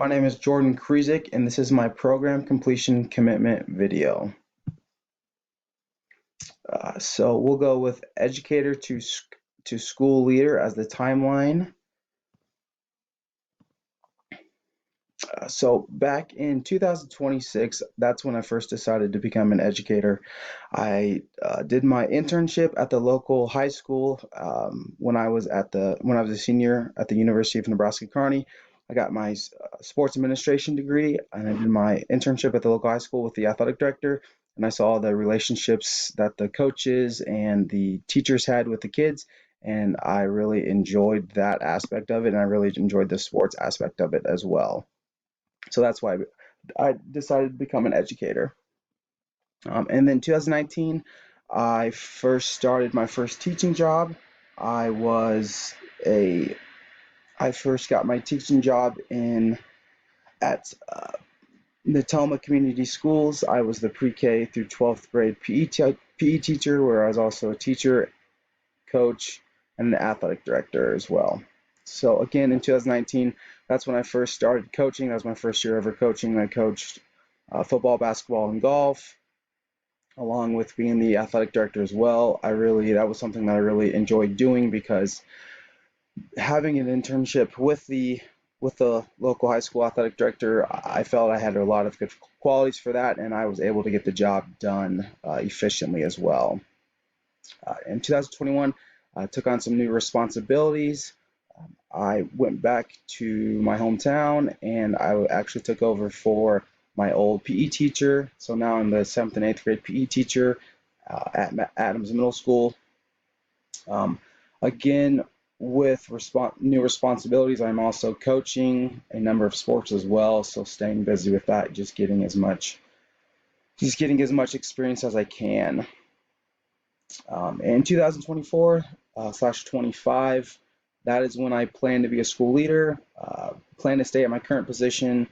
My name is Jordan Krizik, and this is my program completion commitment video. So we'll go with educator to school leader as the timeline. So back in 2026, that's when I first decided to become an educator. I did my internship at the local high school when I was a senior at the University of Nebraska-Kearney. I got my sports administration degree, and I did my internship at the local high school with the athletic director. And I saw the relationships that the coaches and the teachers had with the kids, and I really enjoyed that aspect of it, and I really enjoyed the sports aspect of it as well. So that's why I decided to become an educator. And then 2019, I first started my first teaching job. I was a I first got my teaching job at Natoma Community Schools. I was the pre-K through 12th grade PE teacher, where I was also a teacher, coach, and an athletic director as well. So again, in 2019, that's when I first started coaching. That was my first year ever coaching. I coached football, basketball, and golf, along with being the athletic director as well. That was something that I really enjoyed doing, because having an internship with the local high school athletic director, I felt I had a lot of good qualities for that, and I was able to get the job done efficiently as well. In 2021, I took on some new responsibilities. I went back to my hometown, and I actually took over for my old PE teacher. So now I'm the 7th and 8th grade PE teacher at Adams Middle School. Again, with new responsibilities, I'm also coaching a number of sports as well. So staying busy with that, just getting as much experience as I can. In 2024/25, that is when I plan to be a school leader. Plan to stay at my current position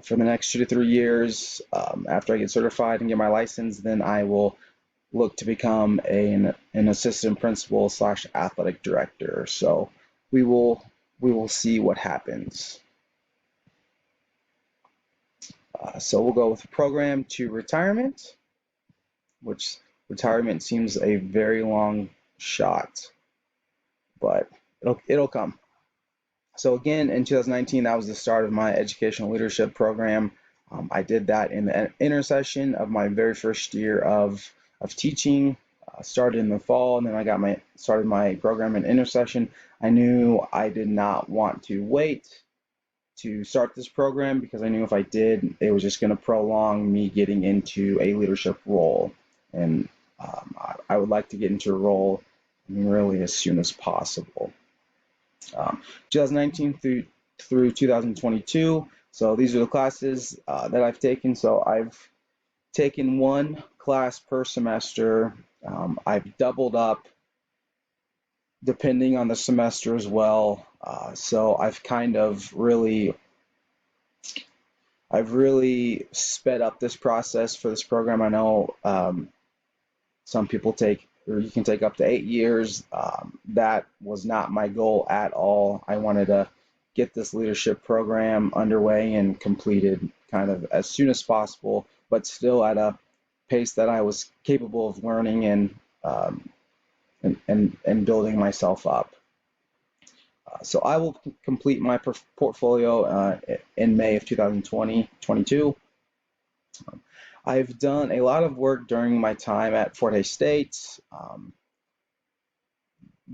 for the next 2 to 3 years. After I get certified and get my license, then I will look to become an assistant principal / athletic director. So we will see what happens. So we'll go with program to retirement, which retirement seems a very long shot, but it'll come. So again, in 2019, that was the start of my educational leadership program. I did that in the intersession of my very first year of teaching. Started in the fall, and then I started my program in intersession. I knew I did not want to wait to start this program, because I knew if I did, it was just going to prolong me getting into a leadership role, and I would like to get into a role really as soon as possible. 2019 through 2022. So these are the classes that I've taken. So I've taken one class per semester. I've doubled up depending on the semester as well. So I've really sped up this process for this program. I know some people you can take up to 8 years. That was not my goal at all. I wanted to get this leadership program underway and completed kind of as soon as possible, but still at a pace that I was capable of learning and building myself up. So I will complete my portfolio in May of 2022. I've done a lot of work during my time at Fort Hays State,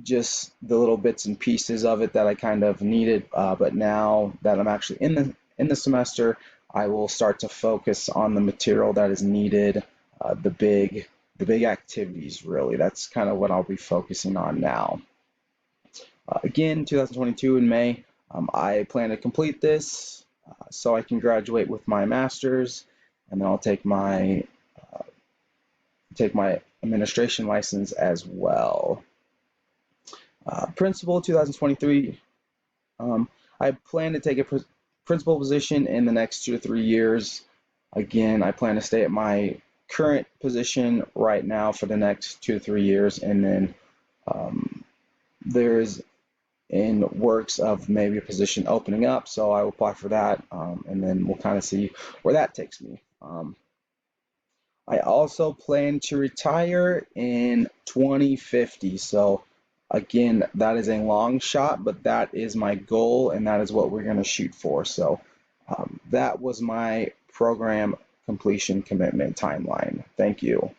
just the little bits and pieces of it that I kind of needed, but now that I'm actually in the semester, I will start to focus on the material that is needed, the big activities really. That's kind of what I'll be focusing on now. Again, 2022 in May, I plan to complete this so I can graduate with my master's, and then I'll take my administration license as well. Principal 2023. I plan to take a principal position in the next 2 to 3 years. Again, I plan to stay at my current position right now for the next 2 to 3 years, and then there's in works of maybe a position opening up. So I will apply for that, and then we'll kind of see where that takes me. I also plan to retire in 2050. So again, that is a long shot, but that is my goal, and that is what we're going to shoot for. So that was my program completion commitment timeline. Thank you.